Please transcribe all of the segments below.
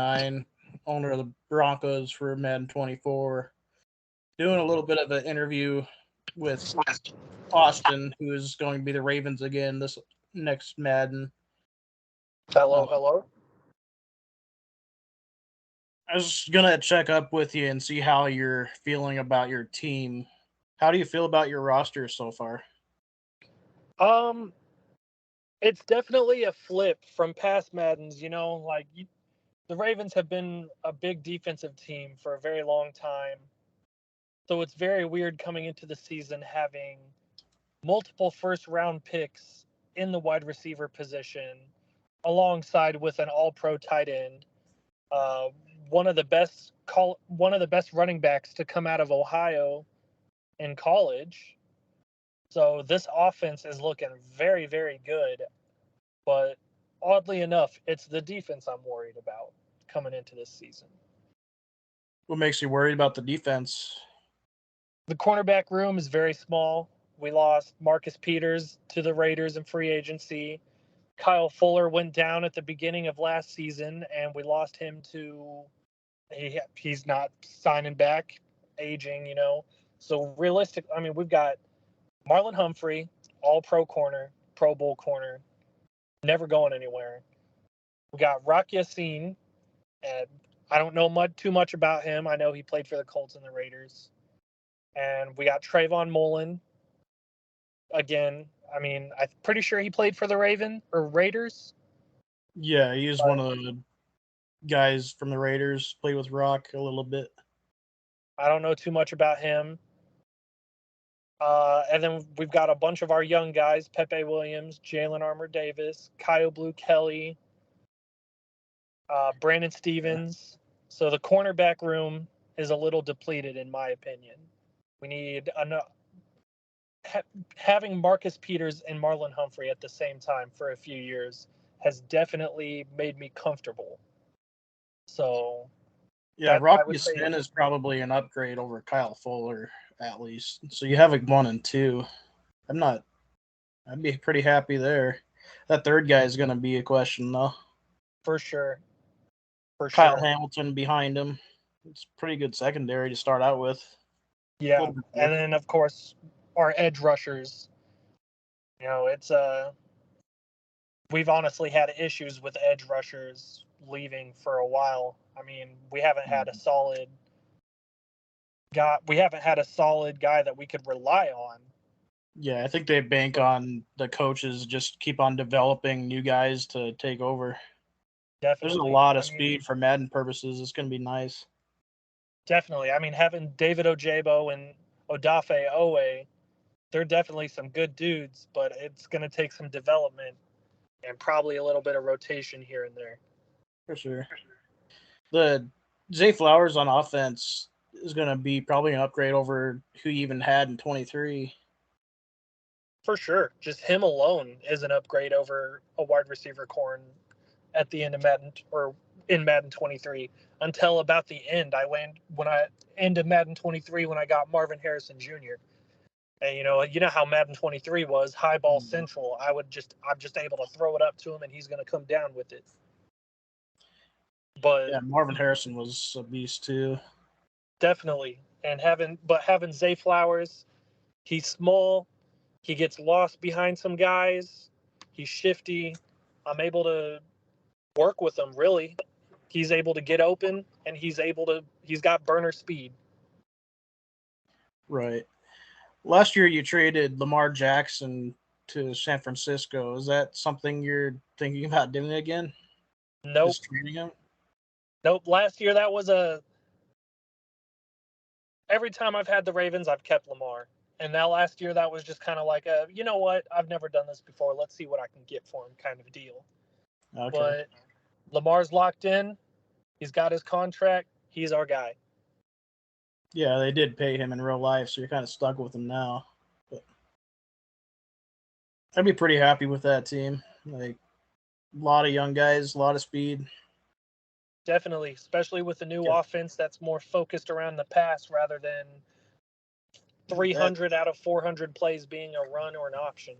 9, owner of the Broncos for Madden 24. Doing a little bit of an interview with Austin, who is going to be the Ravens again this next Madden. Hello, Uh, hello. I was gonna check up with you and see how you're feeling about your team. How do you feel about your roster so far? Um, it's definitely a flip from past Maddens. The Ravens have been a big defensive team for a very long time, so it's very weird coming into the season having multiple first-round picks in the wide receiver position, alongside with an All-Pro tight end, uh, one of the best running backs to come out of Ohio in college. So this offense is looking very, very good. But oddly enough, it's the defense I'm worried about coming into this season. What makes you worried about the defense? The cornerback room is very small. We lost Marcus Peters to the Raiders in free agency. Kyle Fuller went down at the beginning of last season, and we lost him to he's not signing back, aging. So realistic, I mean, we've got Marlon Humphrey, all pro corner, Pro Bowl corner, never going anywhere. We got Rock Yassin, and I don't know too much about him. I know he played for the Colts and the Raiders. And we got Trayvon Mullen. Again, I mean, I'm pretty sure he played for the Raiders. Yeah, he is one But of the guys from the Raiders. Played with Rock a little bit. I don't know too much about him. And then we've got a bunch of our young guys: Pepe Williams, Jalen Armour Davis, Kyle Blue Kelly, Brandon Stevens. So the cornerback room is a little depleted, in my opinion. We need having Marcus Peters and Marlon Humphrey at the same time for a few years has definitely made me comfortable. So Yeah, that I Rocky would say Sin is probably an upgrade over Kyle Fuller at least. So you have like 1 and 2. I'm not. I'd be pretty happy there. That third guy is going to be a question though. for sure, for Kyle sure. Hamilton behind him. It's pretty good secondary to start out with. A Yeah, little bit and depth. then of course our edge rushers. It's we've honestly had issues with edge rushers leaving for a while. I mean, we haven't had a solid guy that we could rely on. Yeah, I think they bank on the coaches just keep on developing new guys to take over. There's a Definitely. lot of I mean, speed for Madden purposes. It's going to be nice. definitely. I mean, having David Ojabo and Odafe Owe, they're definitely some good dudes, but it's going to take some development and probably a little bit of rotation here and there. For sure. The Zay Flowers on offense is going to be probably an upgrade over who you even had in 23. For sure. Just him alone is an upgrade over a wide receiver corn at the end of Madden or in Madden 23 until about the end. When I ended Madden 23 when I got Marvin Harrison Jr. And you know how Madden 23 was high ball central. I'm just able to throw it up to him and he's going to come down with it. But Yeah, Marvin Harrison was a beast too. definitely, and having Zay Flowers, he's small, he gets lost behind some guys, he's shifty. I'm able to work with him really. He's able to get open and he's got burner speed. Right. Last year you traded Lamar Jackson to San Francisco. Is that something you're thinking about doing again? Nope. Just trading him? Nope. Last year that was a every time I've had the Ravens, I've kept Lamar. And now last year that was just kind of like a, you know what, I've never done this before. Let's see what I can get for him kind of deal. Okay. But Lamar's locked in. He's got his contract. He's our guy. Yeah, they did pay him in real life, so you're kind of stuck with him now. But I'd be pretty happy with that team. Like a lot of young guys, a lot of speed. Definitely, especially with the new Yeah, offense that's more focused around the pass rather than that 300 out of 400 plays being a run or an option.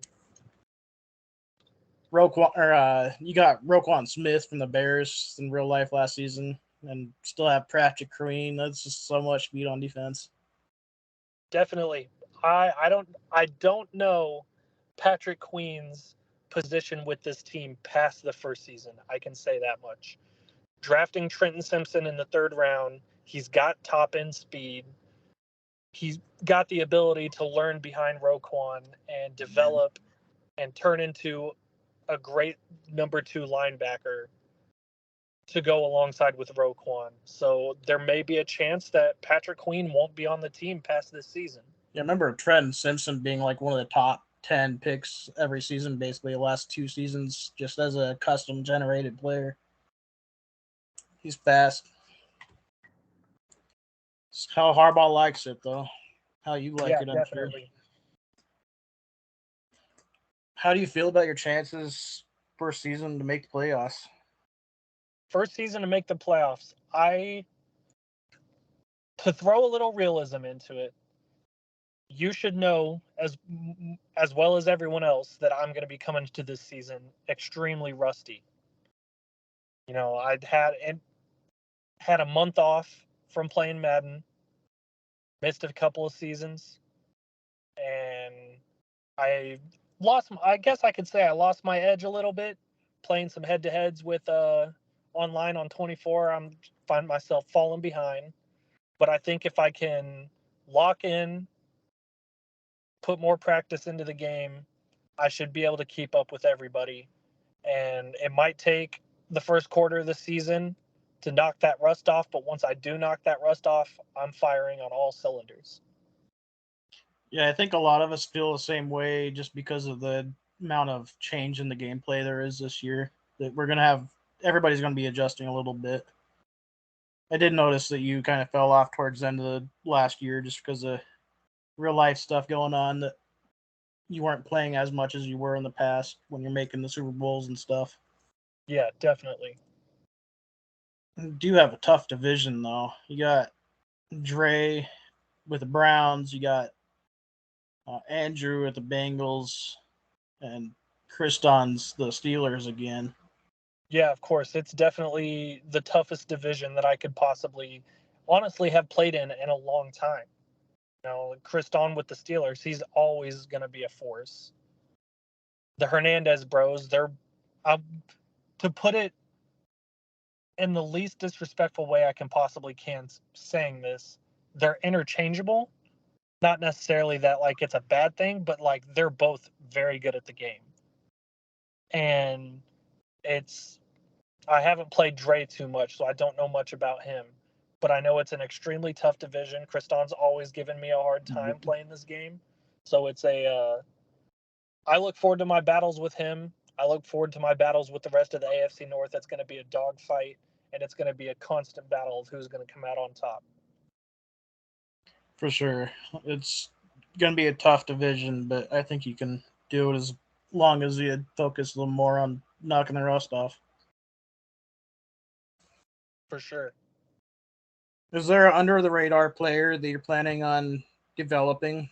you got Roquan Smith from the Bears in real life last season, and still have Patrick Queen. That's just so much speed on defense. Definitely. I don't know Patrick Queen's position with this team past the first season. I can say that much. Drafting Trenton Simpson in the 3rd round, he's got top end speed. He's got the ability to learn behind Roquan and develop and turn into a great number 2 linebacker to go alongside with Roquan. So there may be a chance that Patrick Queen won't be on the team past this season. Yeah, I remember Trenton Simpson being like one of the top 10 picks every season, basically the last 2 seasons, just as a custom generated player. He's fast. It's how Harbaugh likes it, though. How you like it, I'm definitely. sure. How do you feel about your chances first season to make the playoffs? First season to make the playoffs. To throw a little realism into it, you should know as well as everyone else that I'm going to be coming to this season extremely rusty. You know, I'd had a month off from playing Madden, missed a couple of seasons, and I guess I could say I lost my edge a little bit playing some head-to-heads with online on 24. I'm find myself falling behind, but I think if I can lock in, put more practice into the game, I should be able to keep up with everybody. And it might take the first quarter of the season to knock that rust off, but once I do knock that rust off, I'm firing on all cylinders. Yeah, I think a lot of us feel the same way just because of the amount of change in the gameplay there is this year. That everybody's going to be adjusting a little bit. I did notice that you kind of fell off towards the end of the last year just because of real life stuff going on, that you weren't playing as much as you were in the past when you're making the Super Bowls and stuff. Yeah, definitely. You do have a tough division, though. You got Dre with the Browns, you got Andrew with the Bengals, and Kriston's the Steelers again. Yeah, of course. It's definitely the toughest division that I could possibly honestly have played in a long time. You know, Kriston with the Steelers, he's always going to be a force. The Hernandez bros, to put it in the least disrespectful way I can possibly saying this, they're interchangeable. Not necessarily that like it's a bad thing, but like they're both very good at the game. And I haven't played Dre too much, so I don't know much about him. But I know it's an extremely tough division. Kriston's always given me a hard time playing this game. So I look forward to my battles with him. I look forward to my battles with the rest of the AFC North. It's going to be a dogfight, and it's going to be a constant battle of who's going to come out on top. For sure. It's going to be a tough division, but I think you can do it as long as you focus a little more on knocking the rust off. For sure. Is there an under the radar player that you're planning on developing?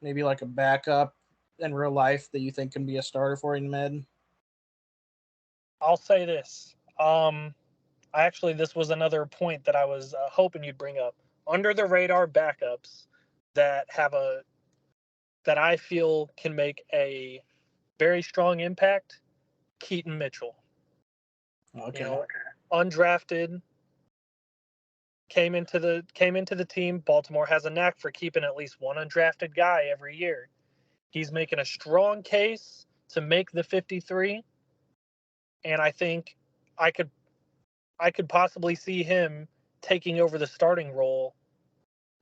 Maybe like a backup in real life that you think can be a starter for you in Madden? I'll say this. This was another point that I was hoping you'd bring up. Under the radar backups that that I feel can make a very strong impact. Keaton Mitchell. Okay. You know, undrafted, came into the team. Baltimore has a knack for keeping at least one undrafted guy every year. He's making a strong case to make the 53, and I think I could possibly see him taking over the starting role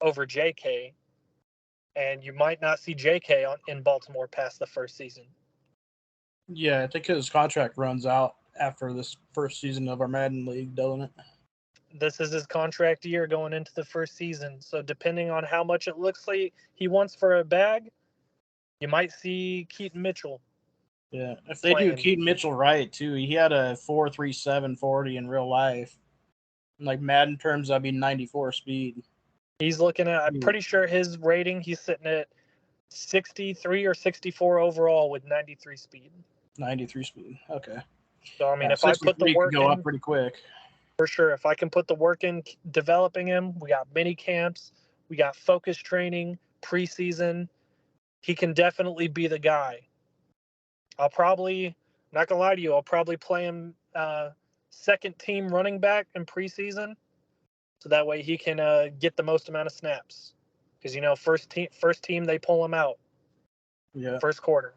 over JK, and you might not see JK in Baltimore past the first season. Yeah, I think his contract runs out after this first season of our Madden League, doesn't it? This is his contract year going into the first season. So depending on how much it looks like he wants for a bag, you might see Keaton Mitchell. Yeah, if they do Keaton Mitchell right too, he had a 4.37 40 in real life. In like Madden terms, that'd be 94 speed. He's looking at. I'm pretty sure his rating. He's sitting at 63 or 64 overall with 93 speed. 93 speed. Okay. So I mean, Yeah, if I put the 63 work could go in, up pretty quick. for sure, if I can put the work in developing him, we got mini camps, we got focus training, preseason. He can definitely be the guy. I'll probably, not gonna lie to you, I'll probably play him second team running back in preseason, so that way he can get the most amount of snaps. Because first team they pull him out Yeah. first quarter.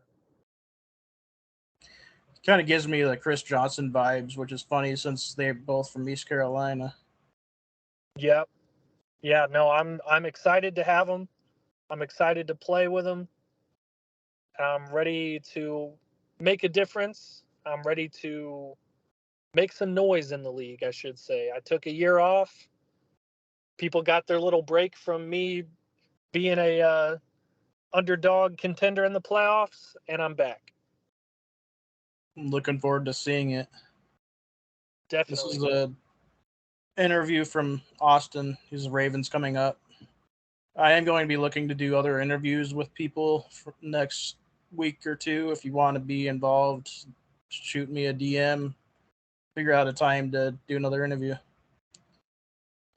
Kind of gives me the Chris Johnson vibes, which is funny since they're both from East Carolina. Yep. Yeah. No, I'm excited to have him. I'm excited to play with him. I'm ready to make a difference. I'm ready to make some noise in the league, I should say. I took a year off. People got their little break from me being a underdog contender in the playoffs, and I'm back. I'm looking forward to seeing it. Definitely. This is a interview from Austin. His Ravens coming up. I am going to be looking to do other interviews with people for next week or two. If you want to be involved, shoot me a DM. Figure out a time to do another interview.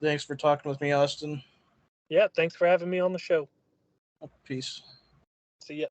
Thanks for talking with me, Austin. Yeah, thanks for having me on the show. Peace. See ya.